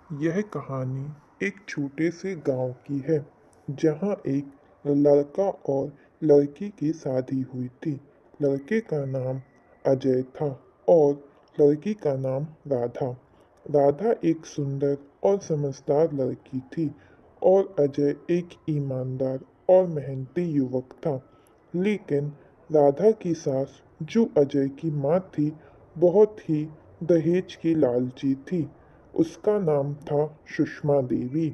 यह कहानी एक छोटे से गांव की है जहां एक लड़का और लड़की की शादी हुई थी। लड़के का नाम अजय था और लड़की का नाम राधा। राधा एक सुंदर और समझदार लड़की थी और अजय एक ईमानदार और मेहनती युवक था। लेकिन राधा की सास, जो अजय की माँ थी, बहुत ही दहेज की लालची थी। उसका नाम था सुषमा देवी।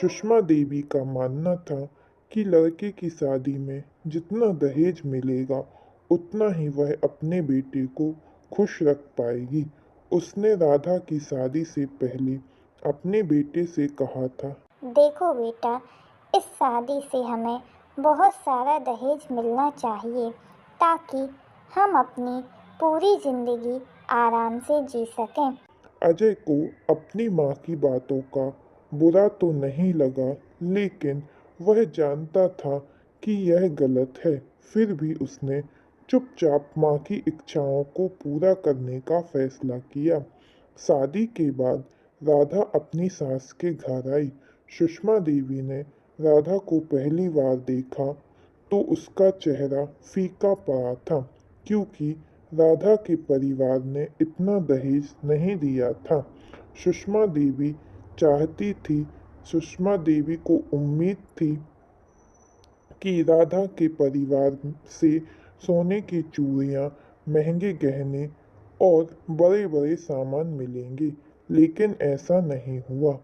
सुषमा देवी का मानना था कि लड़के की शादी में जितना दहेज मिलेगा उतना ही वह अपने बेटे को खुश रख पाएगी। उसने राधा की शादी से पहले अपने बेटे से कहा था, देखो बेटा, इस शादी से हमें बहुत सारा दहेज मिलना चाहिए ताकि हम अपनी पूरी जिंदगी आराम से जी सकें। अजय को अपनी माँ की बातों का बुरा तो नहीं लगा, लेकिन वह जानता था कि यह गलत है। फिर भी उसने चुपचाप माँ की इच्छाओं को पूरा करने का फैसला किया। शादी के बाद राधा अपनी सास के घर आई। सुषमा देवी ने राधा को पहली बार देखा तो उसका चेहरा फीका पड़ा था, क्योंकि राधा के परिवार ने इतना दहेज नहीं दिया था। सुषमा देवी चाहती थी सुषमा देवी को उम्मीद थी कि राधा के परिवार से सोने की चूड़ियाँ, महंगे गहने और बड़े बड़े सामान मिलेंगे, लेकिन ऐसा नहीं हुआ।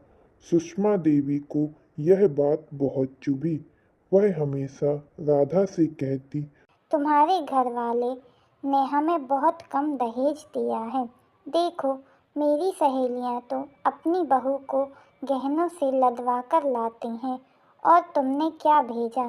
सुषमा देवी को यह बात बहुत चुभी। वह हमेशा राधा से कहती, तुम्हारे घर वाले ने हमें बहुत कम दहेज दिया है। देखो, मेरी सहेलियां तो अपनी बहू को गहनों से लदवा कर लाती हैं और तुमने क्या भेजा?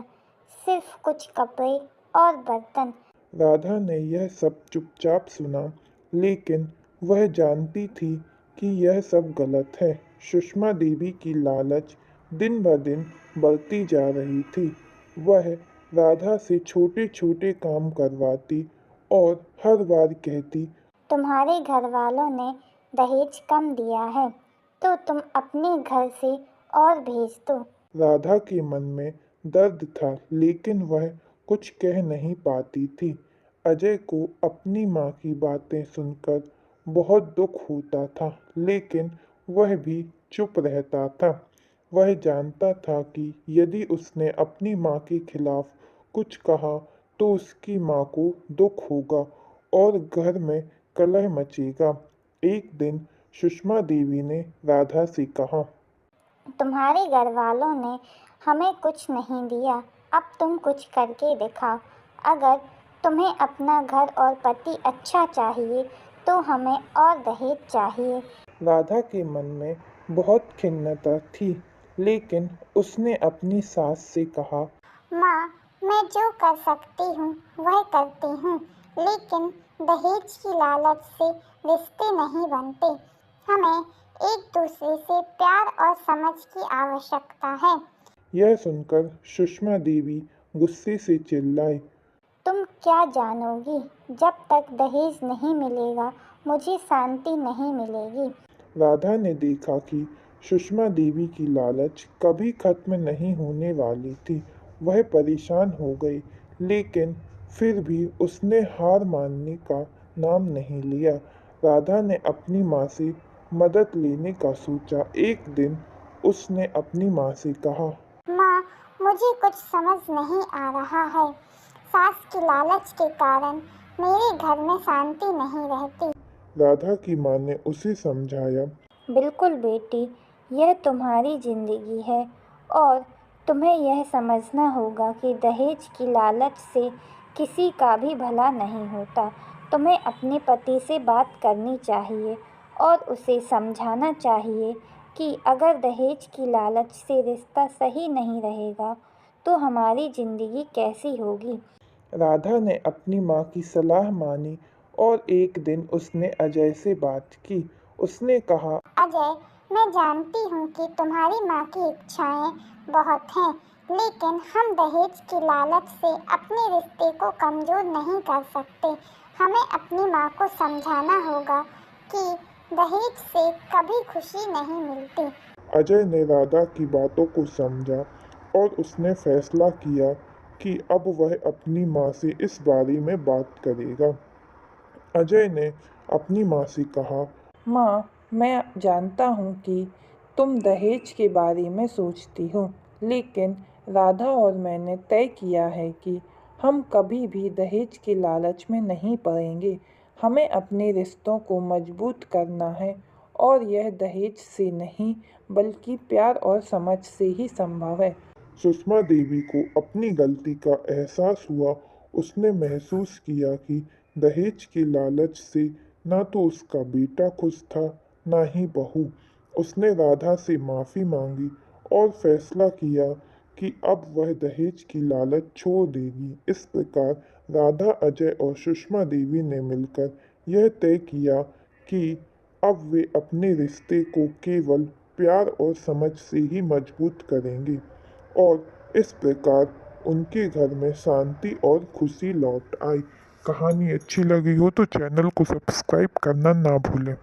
सिर्फ कुछ कपड़े और बर्तन। राधा ने यह सब चुपचाप सुना, लेकिन वह जानती थी कि यह सब गलत है। सुषमा देवी की लालच दिन ब दिन बढ़ती जा रही थी। वह राधा से छोटे छोटे काम करवाती और हर बार कहती, तुम्हारे घर वालों ने दहेज कम दिया है तो तुम अपने घर से और भेज दो। राधा के मन में दर्द था, लेकिन वह कुछ कह नहीं पाती थी। अजय को अपनी माँ की बातें सुनकर बहुत दुख होता था, लेकिन वह भी चुप रहता था। वह जानता था कि यदि उसने अपनी माँ के खिलाफ कुछ कहा तो उसकी माँ को दुख होगा और घर में कलह मचेगा। एक दिन सुषमा देवी ने राधा से कहा, तुम्हारे घर वालों ने हमें कुछ नहीं दिया, अब तुम कुछ करके दिखाओ। अगर तुम्हें अपना घर और पति अच्छा चाहिए तो हमें और दहेज चाहिए। राधा के मन में बहुत खिन्नता थी, लेकिन उसने अपनी सास से कहा, माँ, मैं जो कर सकती हूँ वह करती हूँ, लेकिन दहेज की लालच से रिश्ते नहीं बनते। हमें एक दूसरे से प्यार और समझ की आवश्यकता है। यह सुनकर सुषमा देवी गुस्से से चिल्लाई, तुम क्या जानोगी? जब तक दहेज नहीं मिलेगा मुझे शांति नहीं मिलेगी। राधा ने देखा कि सुषमा देवी की लालच कभी खत्म नहीं होने वाली थी। वह परेशान हो गई, लेकिन फिर भी उसने हार मानने का नाम नहीं लिया। राधा ने अपनी माँ से मदद लेने का सोचा। एक दिन उसने अपनी माँ से कहा, माँ, मुझे कुछ समझ नहीं आ रहा है। सास की लालच के कारण मेरे घर में शांति नहीं रहती। राधा की माँ ने उसे समझाया, बिल्कुल बेटी, यह तुम्हारी जिंदगी है और तुम्हें यह समझना होगा कि दहेज की लालच से किसी का भी भला नहीं होता। तुम्हें अपने पति से बात करनी चाहिए और उसे समझाना चाहिए कि अगर दहेज की लालच से रिश्ता सही नहीं रहेगा तो हमारी जिंदगी कैसी होगी। राधा ने अपनी माँ की सलाह मानी और एक दिन उसने अजय से बात की। उसने कहा, अजय, मैं जानती हूँ कि तुम्हारी माँ की इच्छाएं बहुत हैं, लेकिन हम दहेज की लालच से अपने रिश्ते को कमजोर नहीं कर सकते। हमें अपनी माँ को समझाना होगा कि दहेज से कभी खुशी नहीं मिलती। अजय ने राधा की बातों को समझा और उसने फैसला किया कि अब वह अपनी माँ से इस बारे में बात करेगा। अजय ने अपनी माँ से कहा, माँ, मैं जानता हूँ कि तुम दहेज के बारे में सोचती हो, लेकिन राधा और मैंने तय किया है कि हम कभी भी दहेज के लालच में नहीं पड़ेंगे। हमें अपने रिश्तों को मजबूत करना है और यह दहेज से नहीं बल्कि प्यार और समझ से ही संभव है। सुषमा देवी को अपनी गलती का एहसास हुआ। उसने महसूस किया कि दहेज के लालच से ना तो उसका बेटा खुश था, ना ही बहू। उसने राधा से माफ़ी मांगी और फैसला किया कि अब वह दहेज की लालच छोड़ देगी। इस प्रकार राधा, अजय और सुषमा देवी ने मिलकर यह तय किया कि अब वे अपने रिश्ते को केवल प्यार और समझ से ही मजबूत करेंगे और इस प्रकार उनके घर में शांति और खुशी लौट आई। कहानी अच्छी लगी हो तो चैनल को सब्सक्राइब करना ना भूलें।